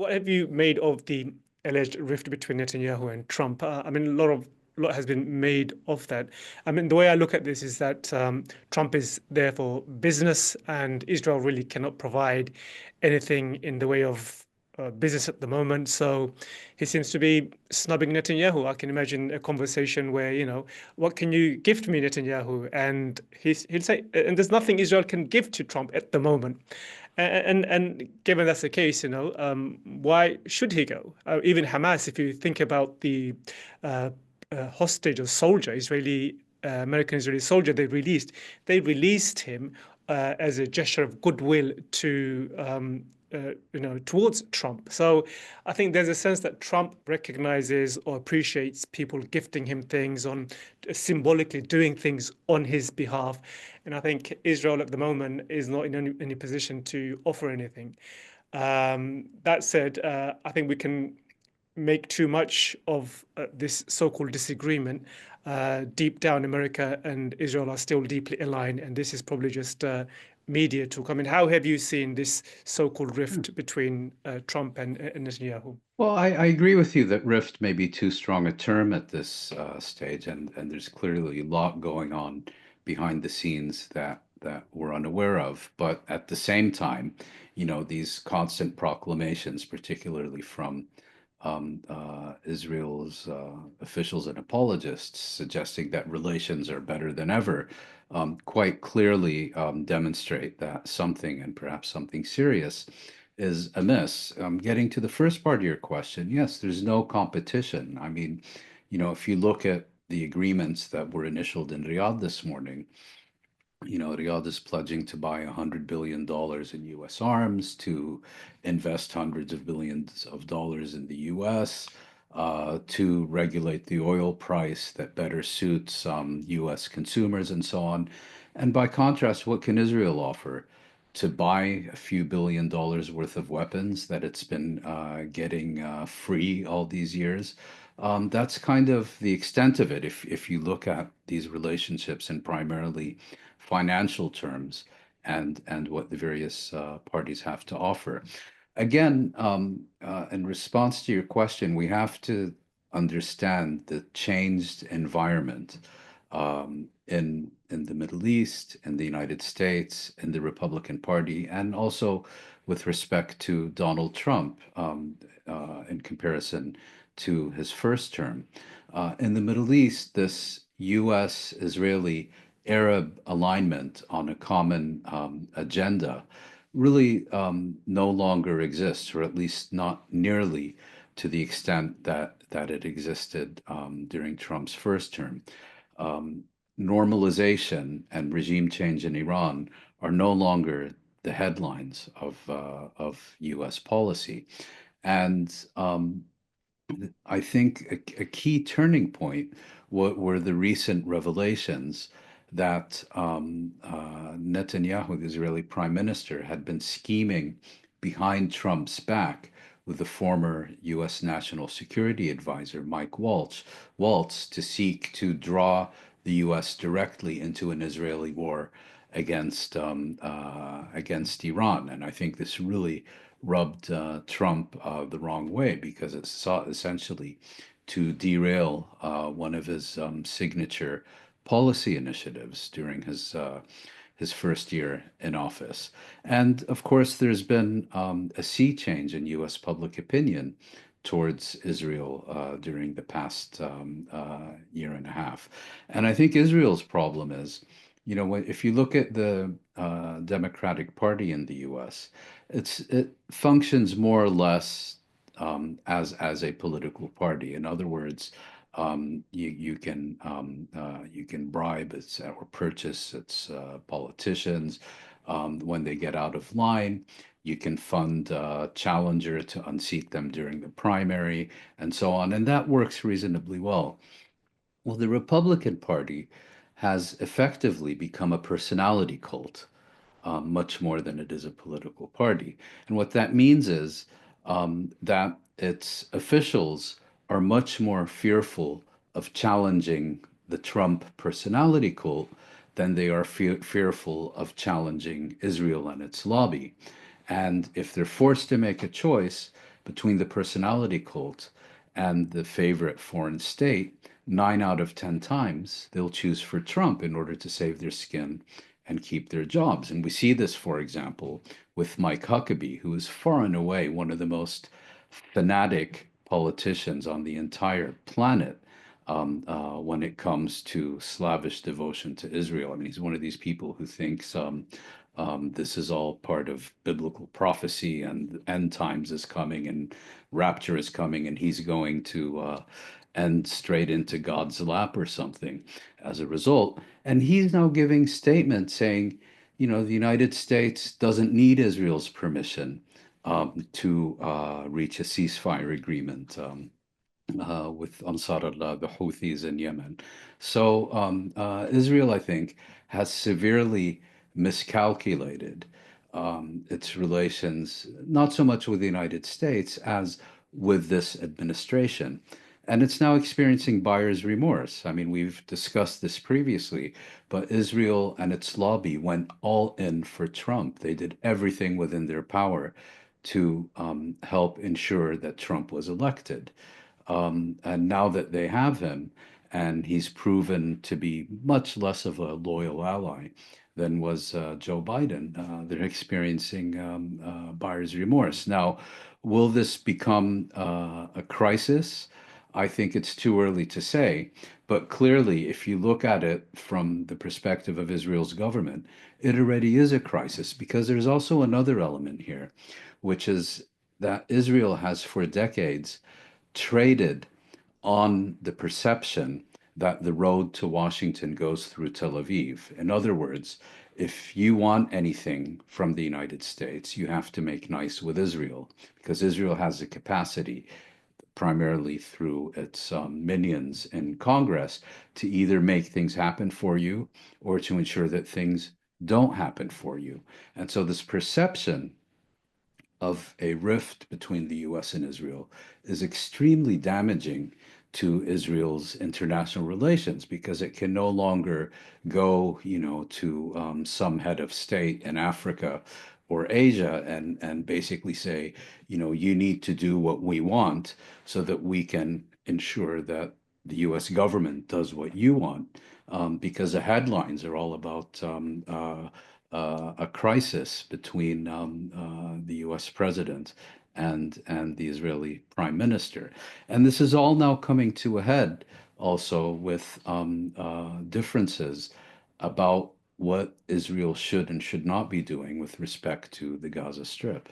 what have you made of the alleged rift between Netanyahu and Trump? I mean, lot has been made of that. I mean, the way I look at this is that Trump is there for business, and Israel really cannot provide anything in the way of business at the moment. So he seems to be snubbing Netanyahu. I can imagine a conversation where, what can you gift me, Netanyahu? And he'll say, and there's nothing Israel can give to Trump at the moment. And given that's the case, why should he go? Even Hamas, if you think about the uh, hostage or soldier, American Israeli soldier they released him as a gesture of goodwill to towards Trump. So I think there's a sense that Trump recognizes or appreciates people gifting him things on symbolically doing things on his behalf. And I think Israel at the moment is not in any position to offer anything. That said, I think we can make too much of this so-called disagreement. Deep down, America and Israel are still deeply aligned, and this is probably just media talk. I mean, how have you seen this so-called rift between Trump and Netanyahu? Well, I agree with you that rift may be too strong a term at this stage, and there's clearly a lot going on behind the scenes that we're unaware of. But at the same time, these constant proclamations, particularly from Israel's officials and apologists, suggesting that relations are better than ever, quite clearly demonstrate that something, and perhaps something serious, is amiss. Getting to the first part of your question, yes, there's no competition. I mean, if you look at the agreements that were initialed in Riyadh this morning, Riyadh is pledging to buy $100 billion in US arms, to invest hundreds of billions of dollars in the US, to regulate the oil price that better suits US consumers, and so on. And by contrast, what can Israel offer? To buy a few $1 billion worth of weapons that it's been getting free all these years. That's kind of the extent of it. If you look at these relationships in primarily financial terms, and what the various parties have to offer. Again, in response to your question, we have to understand the changed environment in the Middle East, in the United States, in the Republican Party, and also with respect to Donald Trump in comparison to his first term. In the Middle East, this U.S.-Israeli Arab alignment on a common agenda really no longer exists, or at least not nearly to the extent that it existed during Trump's first term. Normalization and regime change in Iran are no longer the headlines of U.S. policy, and I think a key turning point were the recent revelations that Netanyahu, the Israeli prime minister, had been scheming behind Trump's back with the former U.S. National Security Advisor, Mike Waltz, to seek to draw the U.S. directly into an Israeli war against Iran. And I think this really rubbed Trump the wrong way, because it sought essentially to derail one of his signature policy initiatives during his first year in office. And of course, there's been a sea change in U.S. public opinion towards Israel during the past year and a half. And I think Israel's problem is, if you look at the Democratic Party in the U.S., it functions more or less as a political party. In other words, you can bribe its or purchase its politicians when they get out of line. You can fund a challenger to unseat them during the primary, and so on, and that works reasonably well. Well, the Republican Party has effectively become a personality cult, much more than it is a political party. And what that means is that its officials are much more fearful of challenging the Trump personality cult than they are fearful of challenging Israel and its lobby. And if they're forced to make a choice between the personality cult and the favorite foreign state, 9 out of 10 times they'll choose for Trump in order to save their skin and keep their jobs. And we see this, for example, with Mike Huckabee, who is far and away one of the most fanatic politicians on the entire planet when it comes to slavish devotion to Israel. I mean, he's one of these people who thinks this is all part of biblical prophecy and end times is coming and rapture is coming and he's going to end straight into God's lap or something as a result. And he's now giving statements saying, the United States doesn't need Israel's permission to reach a ceasefire agreement. With Ansar Allah, the Houthis in Yemen. So Israel, I think, has severely miscalculated its relations, not so much with the United States as with this administration. And it's now experiencing buyer's remorse. I mean, we've discussed this previously, but Israel and its lobby went all in for Trump. They did everything within their power to help ensure that Trump was elected. And now that they have him, and he's proven to be much less of a loyal ally than was Joe Biden, they're experiencing buyer's remorse. Now, will this become a crisis? I think it's too early to say. But clearly, if you look at it from the perspective of Israel's government, it already is a crisis because there's also another element here, which is that Israel has for decades traded on the perception that the road to Washington goes through Tel Aviv. In other words, if you want anything from the United States, you have to make nice with Israel because Israel has the capacity, primarily through its minions in Congress, to either make things happen for you or to ensure that things don't happen for you. And so this perception of a rift between the US and Israel is extremely damaging to Israel's international relations because it can no longer go, to some head of state in Africa or Asia and basically say, you need to do what we want so that we can ensure that the US government does what you want. Because the headlines are all about a crisis between the U.S. president and the Israeli prime minister, and this is all now coming to a head also with differences about what Israel should and should not be doing with respect to the Gaza Strip.